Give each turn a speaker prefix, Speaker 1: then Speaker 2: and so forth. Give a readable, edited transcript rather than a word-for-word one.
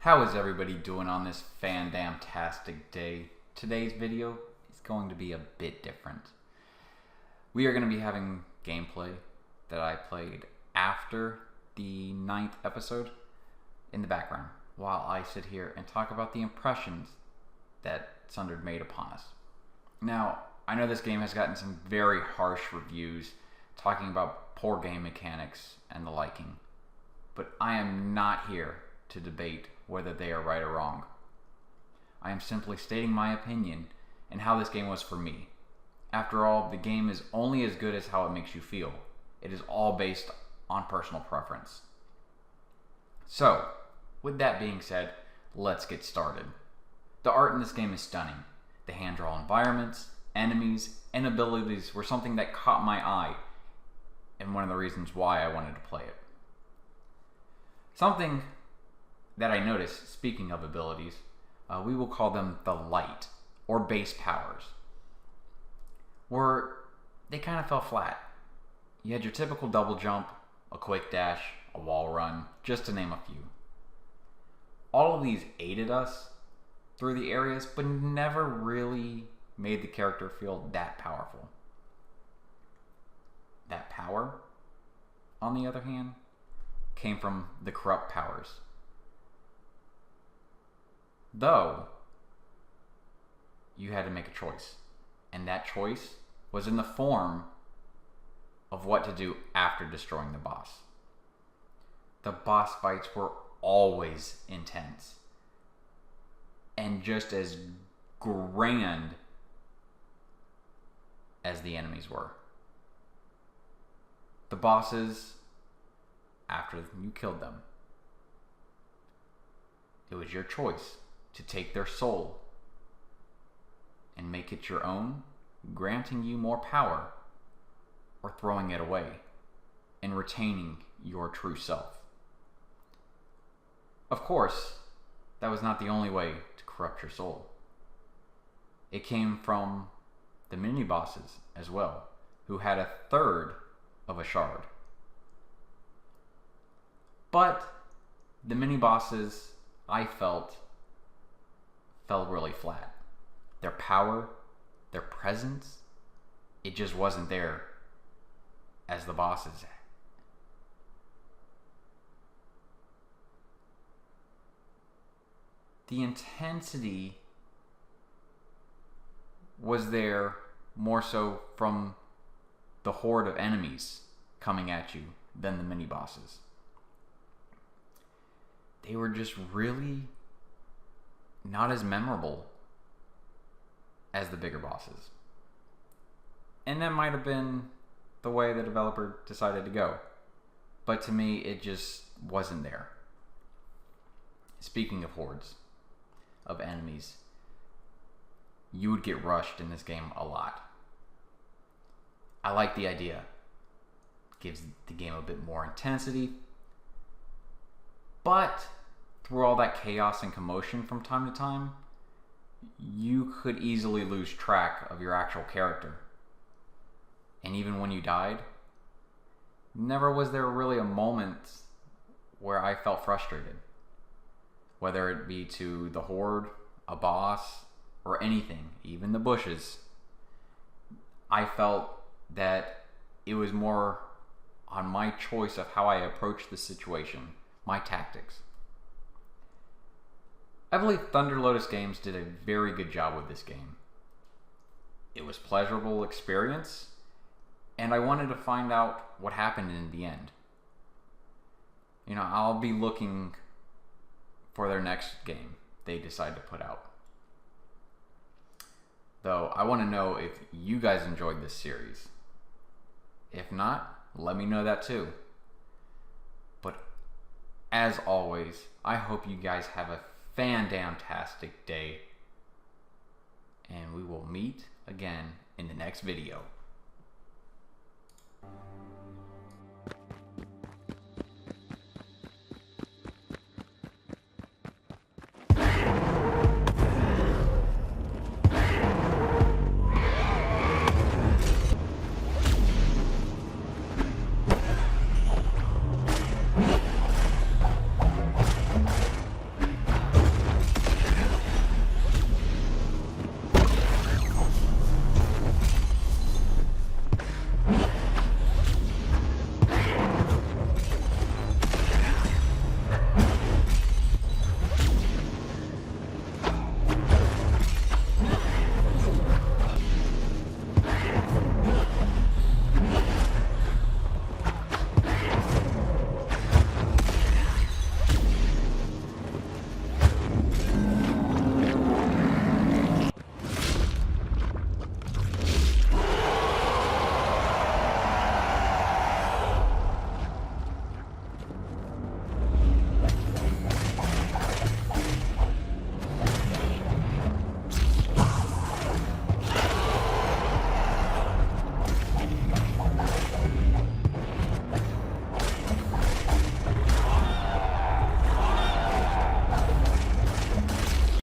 Speaker 1: How is everybody doing on this fandamntastic day? Today's video is going to be a bit different. We are going to be having gameplay that I played after the 9th episode in the background while I sit here and talk about the impressions that Sundered made upon us. Now, I know this game has gotten some very harsh reviews talking about poor game mechanics and the liking, but I am not here to debate whether they are right or wrong. I am simply stating my opinion and how this game was for me. After all, the game is only as good as how it makes you feel. It is all based on personal preference. So, with that being said, let's get started. The art in this game is stunning. The hand-drawn environments, enemies, and abilities were something that caught my eye, and one of the reasons why I wanted to play it. Something that I noticed, speaking of abilities, we will call them the light, or base powers, where they kind of fell flat. You had your typical double jump, a quick dash, a wall run, just to name a few. All of these aided us through the areas, but never really made the character feel that powerful. That power, on the other hand, came from the corrupt powers. Though, you had to make a choice, and that choice was in the form of what to do after destroying the boss. The boss fights were always intense, and just as grand as the enemies were. The bosses, after you killed them, it was your choice to take their soul and make it your own, granting you more power, or throwing it away and retaining your true self. Of course, that was not the only way to corrupt your soul. It came from the mini-bosses as well, who had a third of a shard. But the mini-bosses, I felt, fell really flat. Their power, their presence, it just wasn't there as the bosses. The intensity was there more so from the horde of enemies coming at you than the mini-bosses. They were just really not as memorable as the bigger bosses. And that might have been the way the developer decided to go. But to me, it just wasn't there. Speaking of hordes of enemies, you would get rushed in this game a lot. I like the idea. It gives the game a bit more intensity. But through all that chaos and commotion from time to time, you could easily lose track of your actual character. And even when you died, never was there really a moment where I felt frustrated. Whether it be to the horde, a boss, or anything, even the bushes, I felt that it was more on my choice of how I approached the situation, my tactics. I believe Thunder Lotus Games did a very good job with this game. It was a pleasurable experience, and I wanted to find out what happened in the end. I'll be looking for their next game they decide to put out. Though, I want to know if you guys enjoyed this series. If not, let me know that too. But as always, I hope you guys have a fandamntastic day, and we will meet again in the next video.